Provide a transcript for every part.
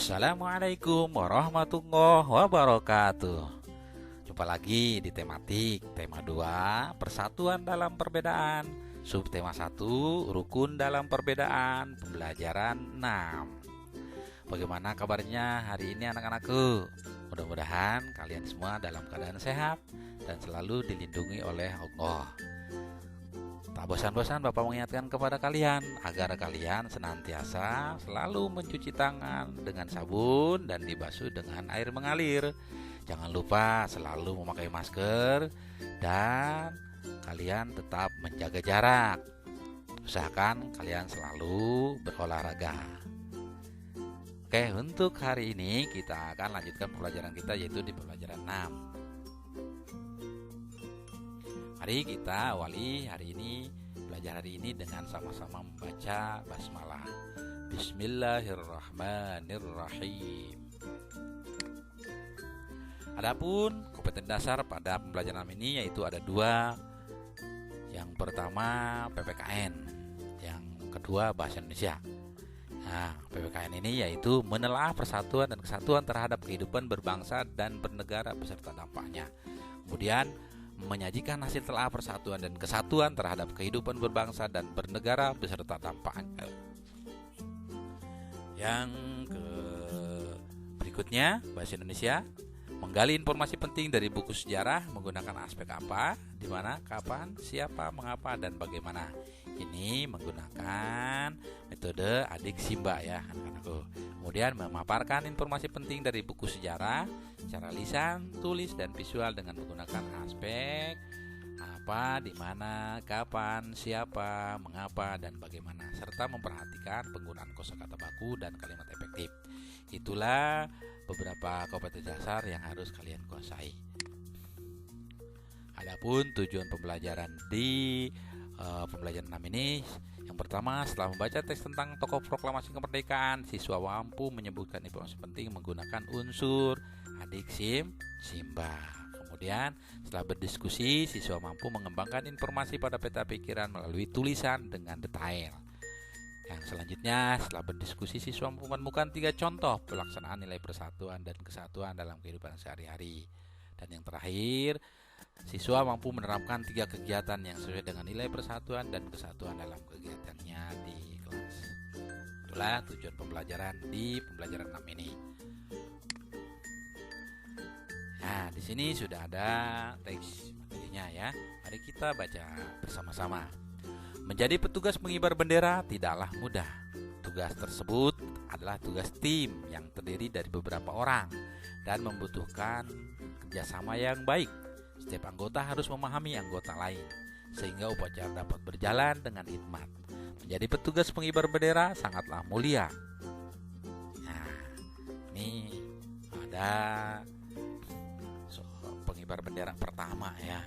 Assalamualaikum warahmatullahi wabarakatuh. Jumpa lagi di tematik tema 2 persatuan dalam perbedaan, subtema 1 rukun dalam perbedaan, pembelajaran 6. Bagaimana kabarnya hari ini anak-anakku? Mudah-mudahan kalian semua dalam keadaan sehat dan selalu dilindungi oleh Allah. Tak bosan-bosan Bapak mengingatkan kepada kalian agar kalian senantiasa selalu mencuci tangan dengan sabun dan dibasuh dengan air mengalir. Jangan lupa selalu memakai masker dan kalian tetap menjaga jarak. Usahakan kalian selalu berolahraga. Oke, untuk hari ini kita akan lanjutkan pelajaran kita, yaitu di pelajaran 6. Mari kita awali belajar hari ini dengan sama-sama membaca basmalah. Bismillahirrahmanirrahim. Adapun kompetensi dasar pada pembelajaran ini yaitu ada 2. Yang pertama PPKN, yang kedua bahasa Indonesia. Nah, PPKN ini yaitu menelaah persatuan dan kesatuan terhadap kehidupan berbangsa dan bernegara beserta dampaknya. Kemudian menyajikan hasil telah persatuan dan kesatuan terhadap kehidupan berbangsa dan bernegara beserta dampaknya. Yang berikutnya bahasa Indonesia, menggali informasi penting dari buku sejarah menggunakan aspek apa, di mana, kapan, siapa, mengapa, dan bagaimana. Ini menggunakan metode adik Simba ya anak-anakku. Kemudian memaparkan informasi penting dari buku sejarah secara lisan, tulis, dan visual dengan menggunakan aspek apa, di mana, kapan, siapa, mengapa, dan bagaimana, serta memperhatikan penggunaan kosakata baku dan kalimat efektif. Itulah beberapa kompetensi dasar yang harus kalian kuasai. Adapun tujuan pembelajaran di pembelajaran 6 ini, yang pertama, setelah membaca teks tentang tokoh proklamasi kemerdekaan, siswa mampu menyebutkan informasi penting menggunakan unsur adik Simba. Kemudian, setelah berdiskusi, siswa mampu mengembangkan informasi pada peta pikiran melalui tulisan dengan detail. Yang selanjutnya, setelah berdiskusi, siswa mampu menemukan 3 contoh pelaksanaan nilai persatuan dan kesatuan dalam kehidupan sehari-hari. Dan yang terakhir, siswa mampu menerapkan 3 kegiatan yang sesuai dengan nilai persatuan dan kesatuan dalam kegiatannya di kelas. Itulah tujuan pembelajaran di pembelajaran 6 ini. Nah, di sini sudah ada teks materinya ya. Mari kita baca bersama-sama. Menjadi petugas pengibar bendera tidaklah mudah. Tugas tersebut adalah tugas tim yang terdiri dari beberapa orang dan membutuhkan kerjasama yang baik. Setiap anggota harus memahami anggota lain sehingga upacara dapat berjalan dengan hikmat. Menjadi petugas pengibar bendera sangatlah mulia. Nah, ini ada pengibar bendera pertama ya.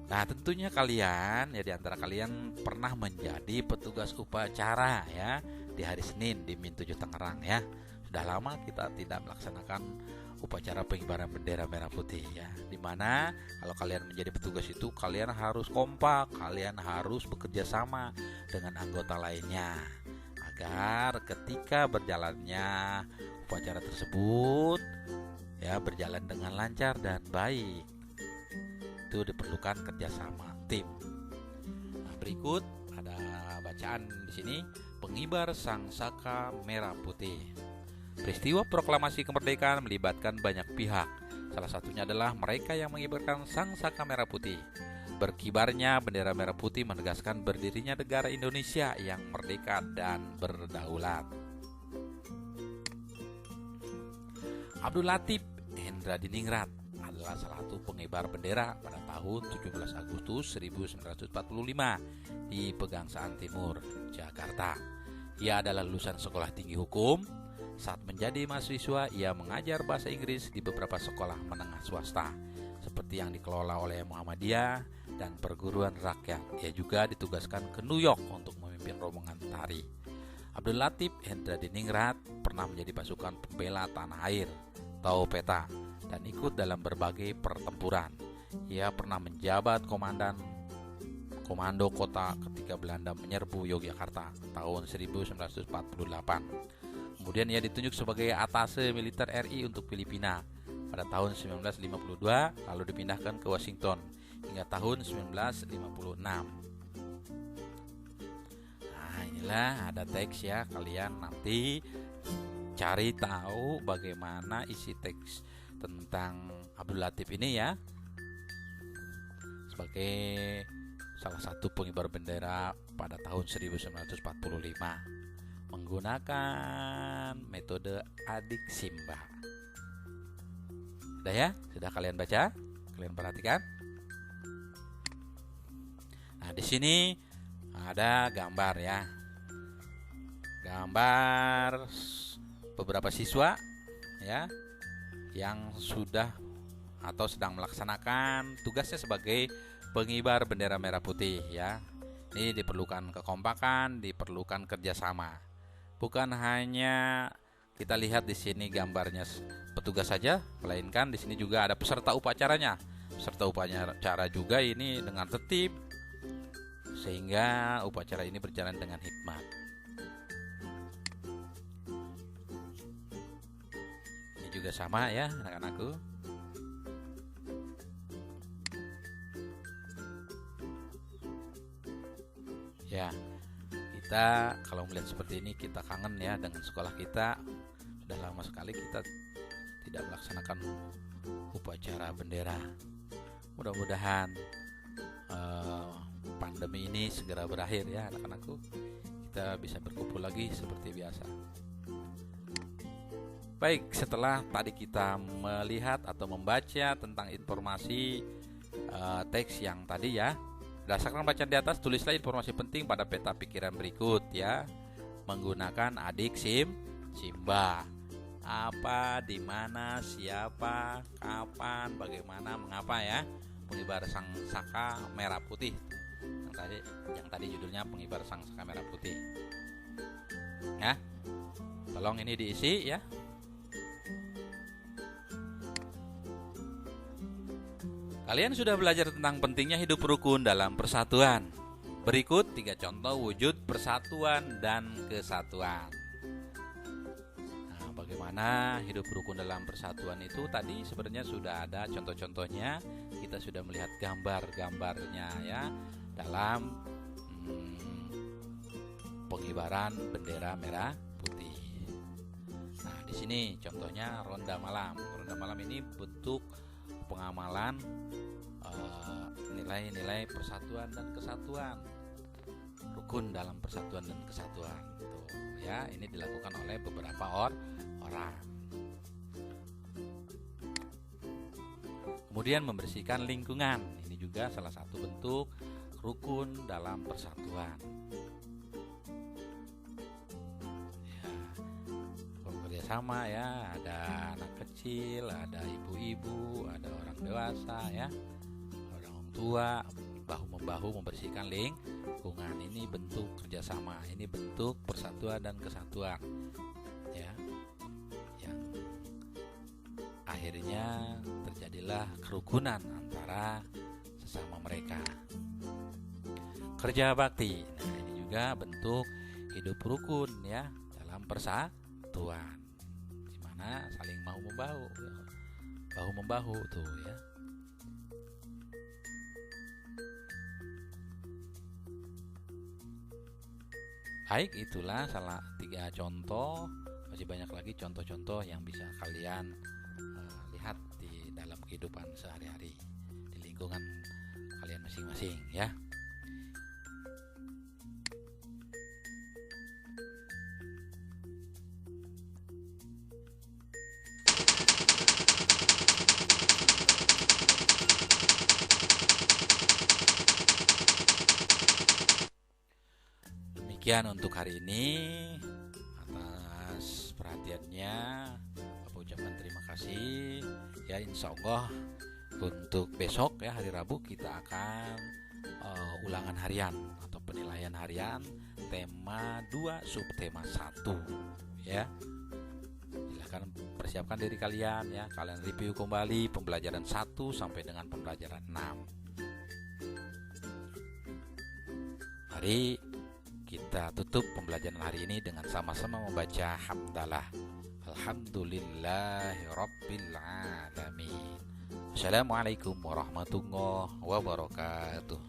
Nah, tentunya kalian ya, di antara kalian pernah menjadi petugas upacara ya di hari Senin di Min 7 Tangerang ya. Sudah lama kita tidak melaksanakan upacara pengibaran bendera merah putih ya. Dimana kalau kalian menjadi petugas itu kalian harus kompak, kalian harus bekerja sama dengan anggota lainnya agar ketika berjalannya upacara tersebut ya berjalan dengan lancar dan baik. Itu diperlukan kerjasama tim. Nah, berikut ada bacaan di sini, pengibar sangsaka merah putih. Peristiwa proklamasi kemerdekaan melibatkan banyak pihak. Salah satunya adalah mereka yang mengibarkan sangsaka merah putih. Berkibarnya bendera merah putih menegaskan berdirinya negara Indonesia yang merdeka dan berdaulat. Abdul Latif Hendradiningrat adalah salah satu pengibar bendera pada tahun 17 Agustus 1945 di Pegangsaan Timur, Jakarta. Ia adalah lulusan sekolah tinggi hukum. Saat menjadi mahasiswa, ia mengajar bahasa Inggris di beberapa sekolah menengah swasta seperti yang dikelola oleh Muhammadiyah dan perguruan rakyat. Ia juga ditugaskan ke New York untuk memimpin rombongan tari. Abdul Latif Hendradiningrat pernah menjadi pasukan pembela tanah air atau PETA dan ikut dalam berbagai pertempuran. Ia pernah menjabat komandan komando kota ketika Belanda menyerbu Yogyakarta tahun 1948. Kemudian ia ditunjuk sebagai atase militer RI untuk Filipina pada tahun 1952, lalu dipindahkan ke Washington hingga tahun 1956. Nah, inilah ada teks ya, kalian nanti cari tahu bagaimana isi teks tentang Abdul Latif ini ya, sebagai salah satu pengibar bendera pada tahun 1945 menggunakan metode adik Simba. Sudah ya? Sudah kalian baca? Kalian perhatikan? Nah, di sini ada gambar ya. Gambar beberapa siswa ya yang sudah atau sedang melaksanakan tugasnya sebagai pengibar bendera merah putih ya. Ini diperlukan kekompakan, diperlukan kerjasama. Bukan hanya kita lihat di sini gambarnya petugas saja, melainkan di sini juga ada peserta upacaranya. Peserta upacara juga ini dengan tertib, sehingga upacara ini berjalan dengan hikmat. Ini juga sama ya anak-anakku. Ya, kita kalau melihat seperti ini kita kangen ya dengan sekolah kita. Sudah lama sekali kita tidak melaksanakan upacara bendera. Mudah-mudahan pandemi ini segera berakhir ya anak-anakku. Kita bisa berkumpul lagi seperti biasa. Baik, setelah tadi kita melihat atau membaca tentang informasi teks yang tadi ya, berdasarkan bacaan di atas, tulislah informasi penting pada peta pikiran berikut ya, menggunakan adik Simba. Apa, di mana, siapa, kapan, bagaimana, mengapa ya. Pengibar sang saka merah putih. Yang tadi judulnya pengibar sang saka merah putih. Ya. Tolong ini diisi ya. Kalian sudah belajar tentang pentingnya hidup rukun dalam persatuan. Berikut 3 contoh wujud persatuan dan kesatuan. Nah, bagaimana hidup rukun dalam persatuan itu tadi sebenarnya sudah ada contoh-contohnya. Kita sudah melihat gambar-gambarnya ya dalam pengibaran bendera merah putih. Nah, di sini contohnya ronda malam. Ronda malam ini bentuk pengamalan nilai-nilai persatuan dan kesatuan, rukun dalam persatuan dan kesatuan. Tuh, ya, ini dilakukan oleh beberapa orang. Kemudian membersihkan lingkungan, ini juga salah satu bentuk rukun dalam persatuan. Ya, bekerja sama ya, ada anak kecil, ada ibu-ibu, ada orang dewasa ya, orang tua, bahu-membahu membersihkan lingkungan. Ini bentuk kerjasama, ini bentuk persatuan dan kesatuan ya, yang akhirnya terjadilah kerukunan antara sesama mereka. Kerja bakti, nah ini juga bentuk hidup rukun ya dalam persatuan, di mana saling bahu membahu tuh ya. Baik, itulah salah 3 contoh. Masih banyak lagi contoh-contoh yang bisa kalian lihat di dalam kehidupan sehari-hari di lingkungan kalian masing-masing ya. Demikian untuk hari ini. Atas perhatiannya aku ucapkan terima kasih ya. Insya Allah untuk besok ya, hari Rabu, kita akan ulangan harian atau penilaian harian tema 2 subtema 1 ya. Silahkan persiapkan diri kalian ya. Kalian review kembali pembelajaran 1 sampai dengan pembelajaran 6. Mari kita tutup pembelajaran hari ini dengan sama-sama membaca hamdalah. Alhamdulillahirabbil alamin. Assalamualaikum warahmatullahi wabarakatuh.